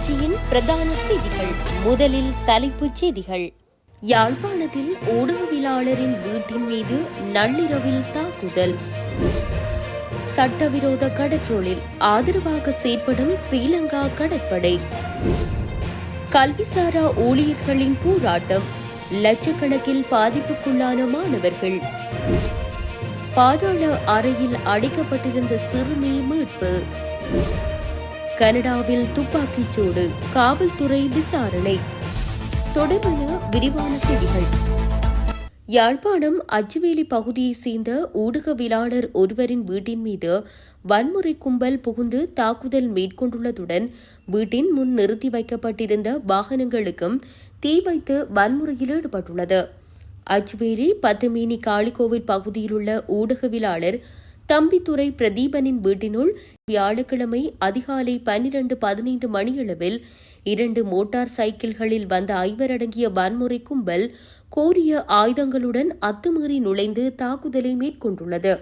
தொலைக்காட்சியின் பிரதான செய்திகள். முதலில் தலைப்புச் செய்திகள். யாழ்ப்பாணத்தில் ஊடகவியலாளரின் வீட்டின் மீது நள்ளிரவில் தாக்குதல். சட்டவிரோத கடற்றொழில் ஆதரவாக செயற்படும் ஸ்ரீலங்கா கடற்படை. கல்விசாரா ஊழியர்களின் போராட்டம். லட்சக்கணக்கில் பாதிப்புக்குள்ளான மாணவர்கள். பாதாள அறையில் அடைக்கப்பட்டிருந்த சிறுமி மீட்பு. கனடாவில் துப்பாக்கிச் சூடு, காவல்துறை விசாரணை. தொடர்பான விரிவான செய்திகள். யாழ்ப்பாணம் அச்சுவேலி பகுதியைச் சேர்ந்த ஊடகவியலாளர் ஒருவரின் வீட்டின் மீது வன்முறை கும்பல் புகுந்து தாக்குதல் மேற்கொண்டுள்ளதுடன் வீட்டின் முன் நிறுத்தி வைக்கப்பட்டிருந்த வாகனங்களுக்கும் தீ வைத்து வன்முறையில் ஈடுபட்டுள்ளது. அச்சுவேலி பத்துமேனி காளிகோவில் பகுதியில் உள்ள ஊடகவியலாளர் தம்பித்துறை பிரதீபனின் வீட்டினுள் வியாழக்கிழமை அதிகாலை 12:15 மணியளவில் 2 மோட்டார் சைக்கிள்களில் வந்த 5 அடங்கிய வன்முறை கும்பல் கோரிய ஆயுதங்களுடன் அத்துமீறி நுழைந்து தாக்குதலை மேற்கொண்டுள்ளது.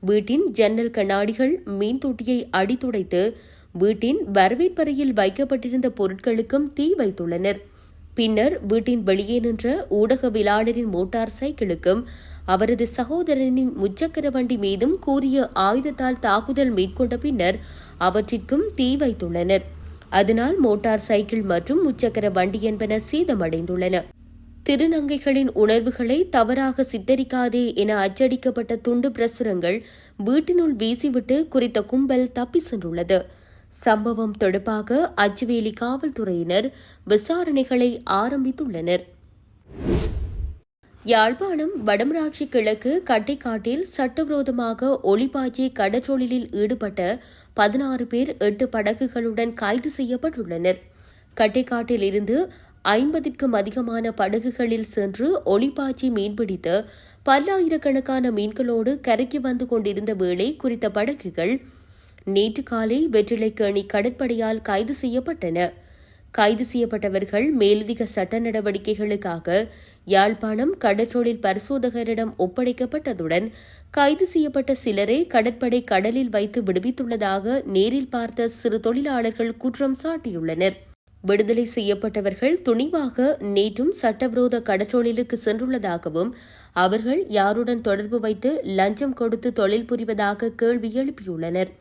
வீட்டின் ஜன்னல் கண்ணாடிகள், மீன்தொட்டியை அடித்துடைத்து வீட்டின் வரவேற்பறையில் வைக்கப்பட்டிருந்த பொருட்களுக்கும் தீ வைத்துள்ளனர். பின்னர் வீட்டின் வெளியே நின்ற ஊடகவியலாளரின் மோட்டார் சைக்கிளுக்கும் அவரது சகோதரனின் முச்சக்கர வண்டி மீதும் கூறிய ஆயுதத்தால் தாக்குதல் மேற்கொண்ட பின்னர் அவற்றிற்கும் தீ வைத்துள்ளனர். அதனால் மோட்டார் சைக்கிள் மற்றும் முச்சக்கர வண்டி என்பன சேதமடைந்துள்ளன. திருநங்கைகளின் உணர்வுகளை தவறாக சித்தரிக்காதே என அச்சடிக்கப்பட்ட துண்டு பிரசுரங்கள் வீட்டினுள் வீசிவிட்டு குறித்த கும்பல் தப்பி சென்றுள்ளது. சம்பவம் தொடர்பாக அச்சுவேலி காவல்துறையினர் விசாரணைகளை ஆரம்பித்துள்ளனர். யாழ்ப்பாணம் வடமராட்சி கிழக்கு கட்டைக்காட்டில் சட்டவிரோதமாக ஒளிபாய்ச்சி கடற்றொழிலில் ஈடுபட்ட 16 பேர் 8 படகுகளுடன் கைது செய்யப்பட்டுள்ளனர். கட்டைக்காட்டில் இருந்து 50க்கும் அதிகமான படகுகளில் சென்று ஒளிபாய்ச்சி மீன்பிடித்து பல்லாயிரக்கணக்கான மீன்களோடு கரைக்கு வந்து கொண்டிருந்த வேளை குறித்த படகுகள் நேற்று காலை வெற்றிலைக்கேணி கடற்படையால் கைது செய்யப்பட்டன. கைது செய்யப்பட்டவர்கள் மேலதிக சட்ட நடவடிக்கைகளுக்காக யாழ்ப்பாணம் கடற்றொழில் பரிசோதகரிடம் ஒப்படைக்கப்பட்டதுடன் கைது செய்யப்பட்ட சிலரை கடற்படை கடலில் வைத்து விடுவித்துள்ளதாக நேரில் பார்த்த சிறு தொழிலாளர்கள் குற்றம் சாட்டியுள்ளனர். விடுதலை செய்யப்பட்டவர்கள் துணிவாக நேற்றும் சட்டவிரோத கடற்றொழிலுக்கு சென்றுள்ளதாகவும் அவர்கள் யாருடன் தொடர்பு வைத்து லஞ்சம் கொடுத்து தொழில் புரிவதாக கேள்வி எழுப்பியுள்ளனர்.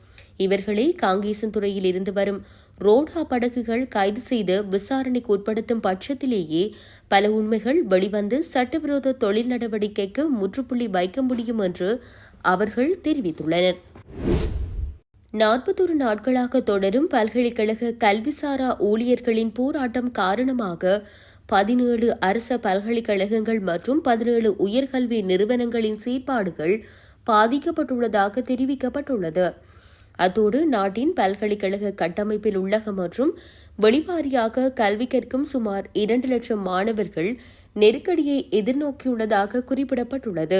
இவர்களை காங்கேசன்துறையில் இருந்து வரும் ரோடா படகுகள் கைது செய்து விசாரணைக்கு உட்படுத்தும் பட்சத்திலேயே பல உண்மைகள் வெளிவந்து சட்டவிரோத தொழில் நடவடிக்கைக்கு முற்றுப்புள்ளி வைக்க முடியும் என்று அவர்கள் தெரிவித்துள்ளனர். 41 நாட்களாக தொடரும் பல்கலைக்கழக கல்விசாரா ஊழியர்களின் போராட்டம் காரணமாக 17 அரச பல்கலைக்கழகங்கள் மற்றும் 17 உயர்கல்வி நிறுவனங்களின் செயற்பாடுகள் பாதிக்கப்பட்டுள்ளதாக தெரிவிக்கப்பட்டுள்ளது. அத்தோடு நாட்டின் பல்கலைக்கழக கட்டமைப்பில் உள்ளக மற்றும் வெளிவாரியாக கல்வி கற்கும் சுமார் 2 லட்சம் மாணவர்கள் நெருக்கடியை எதிர்நோக்கியுள்ளதாக குறிப்பிடப்பட்டுள்ளது.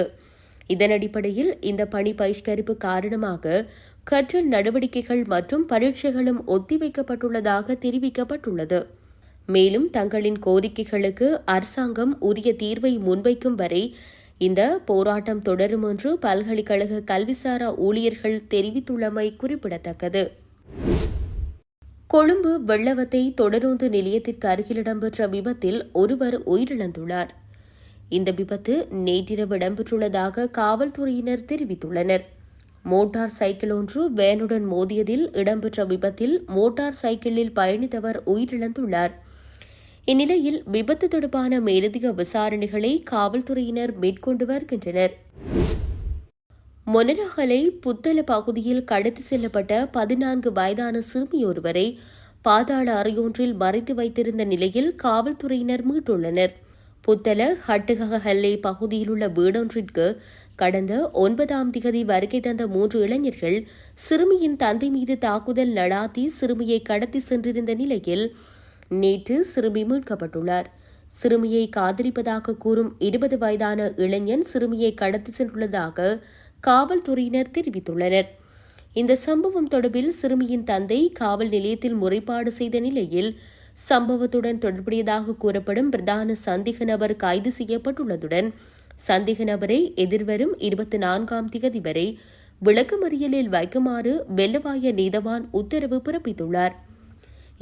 இதன் அடிப்படையில் இந்த பணி பகிஷ்கரிப்பு காரணமாக கற்றல் நடவடிக்கைகள் மற்றும் பரீட்சைகளும் ஒத்திவைக்கப்பட்டுள்ளதாக தெரிவிக்கப்பட்டுள்ளது. மேலும் தங்களின் கோரிக்கைகளுக்கு அரசாங்கம் உரிய தீர்வை முன்வைக்கும் வரை இந்த போராட்டம் தொடரும் என்று பல்கலைக்கழக கல்விசாரா ஊழியர்கள் தெரிவித்துள்ளமை குறிப்பிடத்தக்கது. கொழும்பு வெள்ளவத்தை தொடருந்து நிலையத்திற்கு அருகில் இடம்பெற்ற விபத்தில் ஒருவர் உயிரிழந்துள்ளார். இந்த விபத்து நேற்றிரவு இடம்பெற்றுள்ளதாக காவல்துறையினர் தெரிவித்துள்ளனர். மோட்டார் சைக்கிள் ஒன்று வேனுடன் மோதியதில் இடம்பெற்ற விபத்தில் மோட்டார் சைக்கிளில் பயணித்தவர் உயிரிழந்துள்ளார். இந்நிலையில் விபத்து தொடர்பான மேலதிக விசாரணைகளை காவல்துறையினர் மேற்கொண்டு வருகின்றனர். மொனராகலை புத்தள பகுதியில் கடத்தி செல்லப்பட்ட 14 வயதான சிறுமியொருவரை பாதாள அறையொன்றில் மறைத்து வைத்திருந்த நிலையில் காவல்துறையினர் மீட்டுள்ளனர். புத்தள ஹட்டுகஹல்லே பகுதியில் உள்ள வீடொன்றிற்கு கடந்த 9ஆம் திகதி வருகை தந்த 3 இளைஞர்கள் சிறுமியின் தந்தை மீது தாக்குதல் நடாத்தி சிறுமியை கடத்தி சென்றிருந்த நிலையில் நேற்று சிறுமி மீட்கப்பட்டுள்ளார். சிறுமியை காதலிப்பதாக கூறும் 20 வயதான இளைஞன் சிறுமியை கடத்தி சென்றுள்ளதாக காவல்துறையினர் தெரிவித்துள்ளனர். இந்த சம்பவம் தொடர்பில் சிறுமியின் தந்தை காவல் நிலையத்தில் முறைப்பாடு செய்த நிலையில் சம்பவத்துடன் தொடர்புடையதாக கூறப்படும் பிரதான சந்தேக நபர் கைது செய்யப்பட்டுள்ளதுடன் சந்தேக நபரை எதிர்வரும் 24ஆம் திகதி வரை விளக்கமறியலில் வைக்குமாறு வெள்ளவாய நீதவான் உத்தரவு பிறப்பித்துள்ளார்.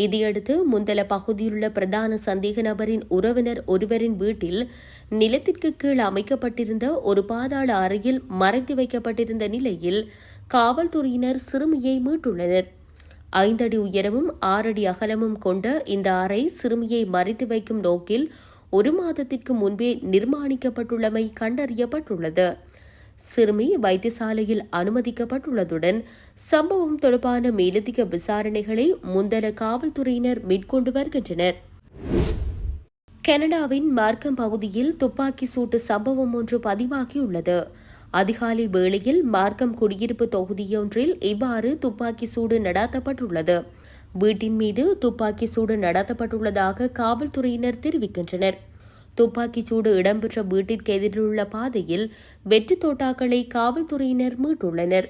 இதையடுத்து முந்தல பகுதியிலுள்ள பிரதான சந்தேக நபரின் உறவினர் ஒருவரின் வீட்டில் நிலத்திற்கு கீழ் அமைக்கப்பட்டிருந்த ஒரு பாதாள அறையில் மறைத்து வைக்கப்பட்டிருந்த நிலையில் காவல்துறையினர் சிறுமியை மீட்டுள்ளனர். 5 அடி உயரமும் 6 அடி அகலமும் கொண்ட இந்த அறை சிறுமியை மறைத்து வைக்கும் நோக்கில் 1 மாதத்திற்கு முன்பே நிர்மாணிக்கப்பட்டுள்ளமை கண்டறியப்பட்டுள்ளது. சிறுமி வைத்தியசாலையில் அனுமதிக்கப்பட்டுள்ளதுடன் சம்பவம் தொடர்பான மேலதிக விசாரணைகளை முந்தல காவல்துறையினர் மேற்கொண்டு வருகின்றனர். கனடாவின் மார்க்கம் பகுதியில் துப்பாக்கி சூட்டு சம்பவம் ஒன்று பதிவாகியுள்ளது. அதிகாலை வேளையில் மார்க்கம் குடியிருப்பு தொகுதியொன்றில் இவ்வாறு துப்பாக்கி சூடு நடாத்தப்பட்டுள்ளது. வீட்டின் மீது துப்பாக்கி சூடு நடத்தப்பட்டுள்ளதாக காவல்துறையினர் தெரிவிக்கின்றனர். துப்பாக்கிச் சூடு இடம்பெற்ற வீட்டிற்கு எதிரிலுள்ள பாதையில் வெற்றி தோட்டாக்களை காவல்துறையினர் மீட்டுள்ளனர்.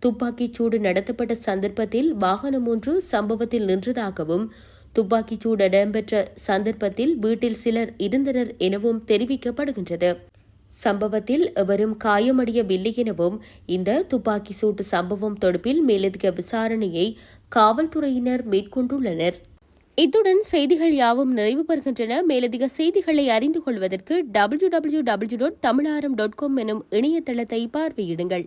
துப்பாக்கிச் சூடு நடத்தப்பட்ட சந்தர்ப்பத்தில் வாகனம் ஒன்று சம்பவத்தில் நின்றதாகவும் துப்பாக்கிச் சூடு இடம்பெற்ற சந்தர்ப்பத்தில் வீட்டில் சிலர் இருந்தனர் எனவும் தெரிவிக்கப்படுகின்றது. சம்பவத்தில் எவரும் காயமடையவில்லை எனவும் இந்த துப்பாக்கி சூட்டு சம்பவம் தொடர்பில் மேலதிக விசாரணையை காவல்துறையினர் மேற்கொண்டுள்ளனர். இத்துடன் செய்திகள் யாவும் நிறைவு பெறுகின்றன. மேலதிக செய்திகளை அறிந்து கொள்வதற்கு www.tamilaram.com எனும் இணையதளத்தை பார்வையிடுங்கள்.